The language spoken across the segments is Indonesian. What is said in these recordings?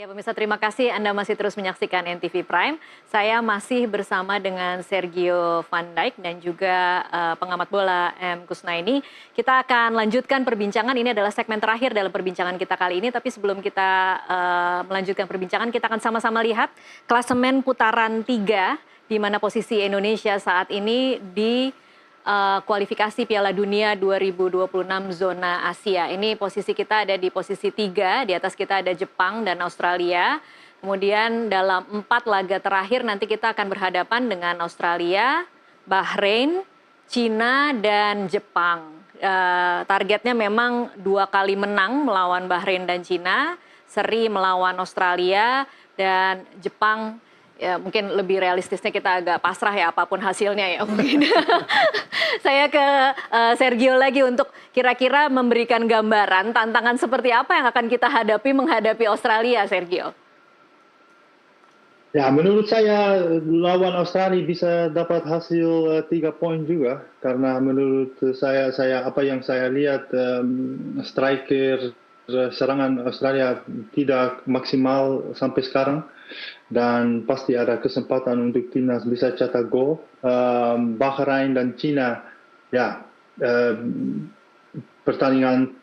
Ya pemirsa, terima kasih Anda masih terus menyaksikan NTV Prime. Saya masih bersama dengan Sergio Van Dijk dan juga pengamat bola M. Kusnaini. Kita akan lanjutkan perbincangan, ini adalah segmen terakhir dalam perbincangan kita kali ini. Tapi sebelum kita melanjutkan perbincangan, kita akan sama-sama lihat klasemen putaran 3, di mana posisi Indonesia saat ini di kualifikasi Piala Dunia 2026 zona Asia. Ini posisi kita ada di posisi 3, di atas kita ada Jepang dan Australia. Kemudian dalam 4 laga terakhir nanti kita akan berhadapan dengan Australia, Bahrain, Cina, dan Jepang. Targetnya memang 2 kali menang melawan Bahrain dan Cina, seri melawan Australia, dan Jepang. Ya, mungkin lebih realistisnya kita agak pasrah ya apapun hasilnya ya mungkin. Saya ke Sergio lagi untuk kira-kira memberikan gambaran tantangan seperti apa yang akan kita hadapi menghadapi Australia, Sergio. Ya, menurut saya lawan Australia bisa dapat hasil 3 poin juga, karena menurut saya apa yang saya lihat striker serangan Australia tidak maksimal sampai sekarang. Dan pasti ada kesempatan untuk timnas bisa cetak gol. Bahrain dan Cina, ya pertandingan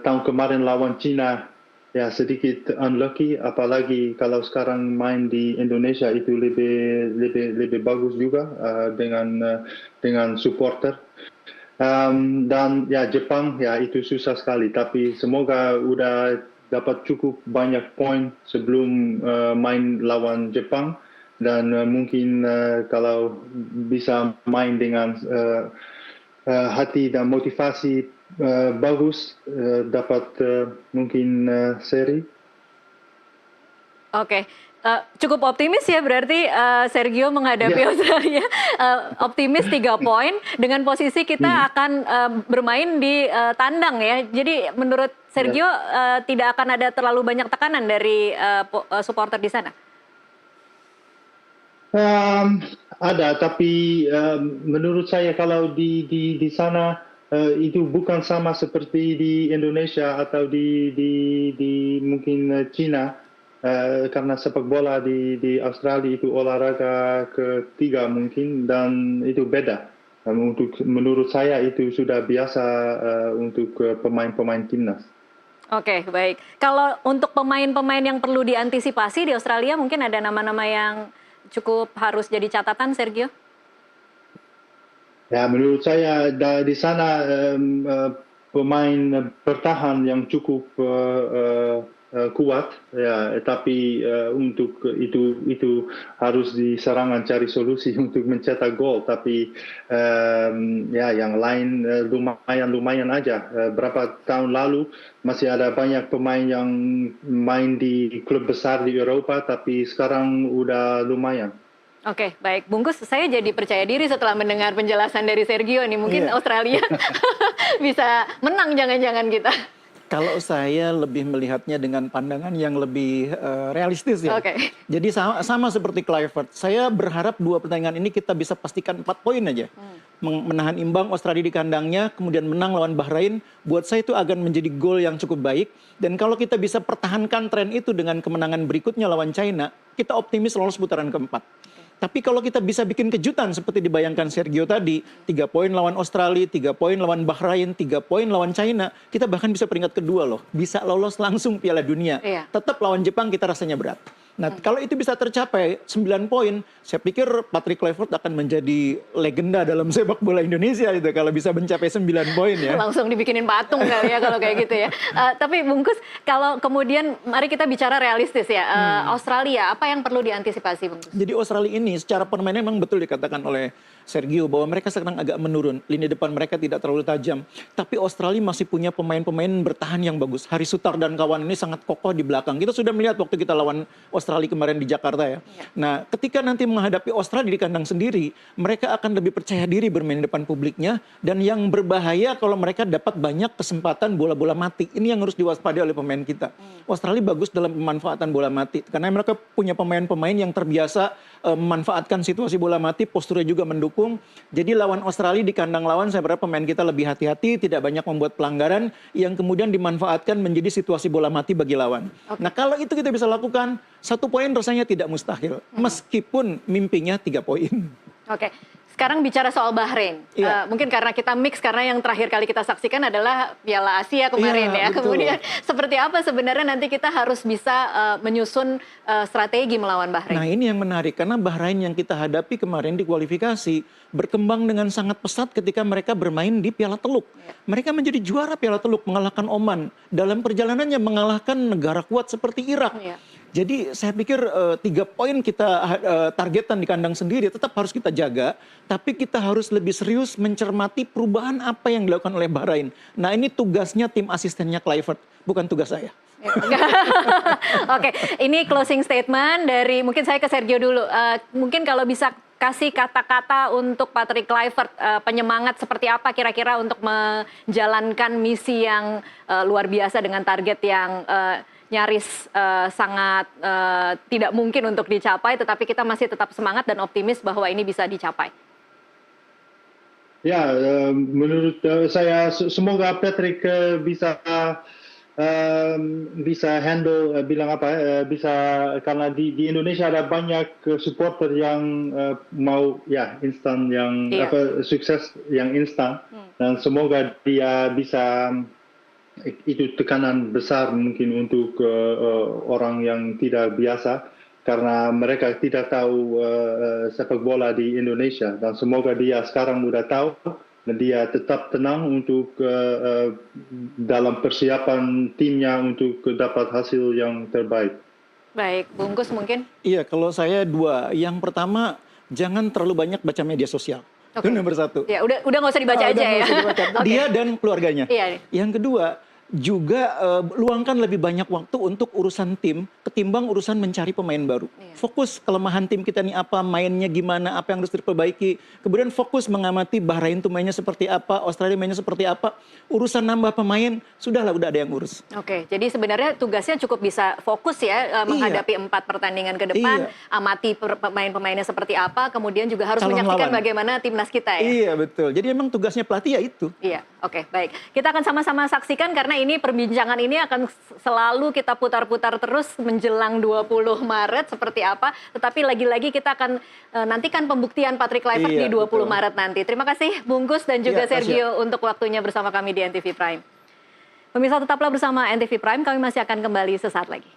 tahun kemarin lawan Cina ya sedikit unlucky, apalagi kalau sekarang main di Indonesia itu lebih bagus juga dengan supporter. Dan ya Jepang ya itu susah sekali, tapi semoga udah dapat cukup banyak poin sebelum main lawan Jepang, dan mungkin kalau bisa main dengan hati dan motivasi bagus, dapat mungkin seri. Oke. Cukup optimis ya berarti Sergio menghadapi Australia. Optimis 3 poin dengan posisi kita akan bermain di tandang ya. Jadi menurut Sergio tidak akan ada terlalu banyak tekanan dari supporter di sana? Ada, tapi menurut saya kalau di sana itu bukan sama seperti di Indonesia atau di mungkin Cina. Karena sepak bola di Australia itu olahraga ketiga mungkin, dan itu beda. Menurut saya itu sudah biasa untuk pemain-pemain timnas. Oke, baik. Kalau untuk pemain-pemain yang perlu diantisipasi di Australia, mungkin ada nama-nama yang cukup harus jadi catatan, Sergio? Ya, menurut saya di sana pemain bertahan yang cukup kuat ya, tapi untuk itu harus di serangan cari solusi untuk mencetak gol. Tapi ya yang lain lumayan aja. Berapa tahun lalu masih ada banyak pemain yang main di klub besar di Eropa, tapi sekarang udah lumayan. Oke, baik. Bungkus, saya jadi percaya diri setelah mendengar penjelasan dari Sergio nih. Mungkin Australia bisa menang jangan-jangan kita. Kalau saya lebih melihatnya dengan pandangan yang lebih realistis ya. Okay. Jadi sama seperti Kluivert, saya berharap 2 pertandingan ini kita bisa pastikan 4 poin aja. Menahan imbang Australia di kandangnya, kemudian menang lawan Bahrain, buat saya itu akan menjadi gol yang cukup baik. Dan kalau kita bisa pertahankan tren itu dengan kemenangan berikutnya lawan China, kita optimis lolos putaran keempat. Tapi kalau kita bisa bikin kejutan seperti dibayangkan Sergio tadi, 3 poin lawan Australia, 3 poin lawan Bahrain, 3 poin lawan China, kita bahkan bisa peringkat kedua loh. Bisa lolos langsung Piala Dunia. Iya. Tetap lawan Jepang kita rasanya berat. Nah, kalau itu bisa tercapai 9 poin, saya pikir Patrick Kluivert akan menjadi legenda dalam sepak bola Indonesia itu kalau bisa mencapai 9 poin ya. Langsung dibikinin patung kali ya kalau kayak gitu ya. Tapi Bungkus, kalau kemudian mari kita bicara realistis ya. Australia, apa yang perlu diantisipasi, Bungkus? Jadi Australia ini secara permainan memang betul dikatakan oleh Sergio bahwa mereka sekarang agak menurun. Lini depan mereka tidak terlalu tajam. Tapi Australia masih punya pemain-pemain bertahan yang bagus. Hari Sutar dan kawan ini sangat kokoh di belakang. Kita sudah melihat waktu kita lawan Australia kemarin di Jakarta ya. Nah, ketika nanti menghadapi Australia di kandang sendiri, mereka akan lebih percaya diri bermain di depan publiknya. Dan yang berbahaya kalau mereka dapat banyak kesempatan bola-bola mati. Ini yang harus diwaspadai oleh pemain kita. Australia bagus dalam pemanfaatan bola mati. Karena mereka punya pemain-pemain yang terbiasa memanfaatkan situasi bola mati, posturnya juga mendukung. mendukung. Jadi lawan Australia di kandang lawan saya berharap pemain kita lebih hati-hati, tidak banyak membuat pelanggaran yang kemudian dimanfaatkan menjadi situasi bola mati bagi lawan. Nah kalau itu kita bisa lakukan, 1 poin rasanya tidak mustahil. Meskipun mimpinya 3 poin. Oke, sekarang bicara soal Bahrain. Iya. Mungkin karena kita mix, karena yang terakhir kali kita saksikan adalah Piala Asia kemarin Iya, ya. betul. Kemudian seperti apa sebenarnya nanti kita harus bisa menyusun strategi melawan Bahrain? Nah ini yang menarik, karena Bahrain yang kita hadapi kemarin di kualifikasi berkembang dengan sangat pesat ketika mereka bermain di Piala Teluk. Mereka menjadi juara Piala Teluk, mengalahkan Oman. Dalam perjalanannya mengalahkan negara kuat seperti Irak. Iya. Jadi saya pikir 3 poin kita targetan di kandang sendiri tetap harus kita jaga. Tapi kita harus lebih serius mencermati perubahan apa yang dilakukan oleh Bahrain. Nah ini tugasnya tim asistennya Kluivert, bukan tugas saya. Oke, ini closing statement dari, mungkin saya ke Sergio dulu. Mungkin kalau bisa kasih kata-kata untuk Patrick Kluivert, penyemangat seperti apa kira-kira untuk menjalankan misi yang luar biasa dengan target yang nyaris sangat tidak mungkin untuk dicapai, tetapi kita masih tetap semangat dan optimis bahwa ini bisa dicapai. Ya, menurut saya semoga Patrick bisa handle bisa, karena di Indonesia ada banyak supporter yang mau instan yang sukses yang instan, dan semoga dia bisa, itu tekanan besar mungkin untuk orang yang tidak biasa, karena mereka tidak tahu sepak bola di Indonesia, dan semoga dia sekarang sudah tahu dan dia tetap tenang untuk dalam persiapan timnya untuk dapat hasil yang terbaik. Baik, Bungkus mungkin? Iya, kalau saya 2. Yang pertama, jangan terlalu banyak baca media sosial. Itu nomor 1. Ya, udah nggak usah dibaca aja Udah ya. nggak usah dibaca. Dia dan keluarganya. Iya. Yang kedua, juga luangkan lebih banyak waktu untuk urusan tim ketimbang urusan mencari pemain baru. Fokus kelemahan tim kita nih apa, mainnya gimana, apa yang harus diperbaiki. Kemudian fokus mengamati Bahrain tuh mainnya seperti apa, Australia mainnya seperti apa. Urusan nambah pemain, sudahlah udah ada yang urus. Oke, jadi sebenarnya tugasnya cukup bisa fokus ya menghadapi 4 pertandingan ke depan, amati pemain-pemainnya seperti apa, kemudian juga harus Calon menyaksikan lawan. bagaimana timnas kita ya. Iya betul. Jadi emang tugasnya pelatih ya itu. Iya, oke, baik. Kita akan sama-sama saksikan karena ini perbincangan ini akan selalu kita putar-putar terus menjelang 20 Maret seperti apa. Tetapi lagi-lagi kita akan nantikan pembuktian Patrick Kluivert di 20 betul. Maret nanti. Terima kasih Bungkus dan juga Iya, Sergio untuk waktunya bersama kami di NTV Prime. Pemirsa tetaplah bersama NTV Prime, kami masih akan kembali sesaat lagi.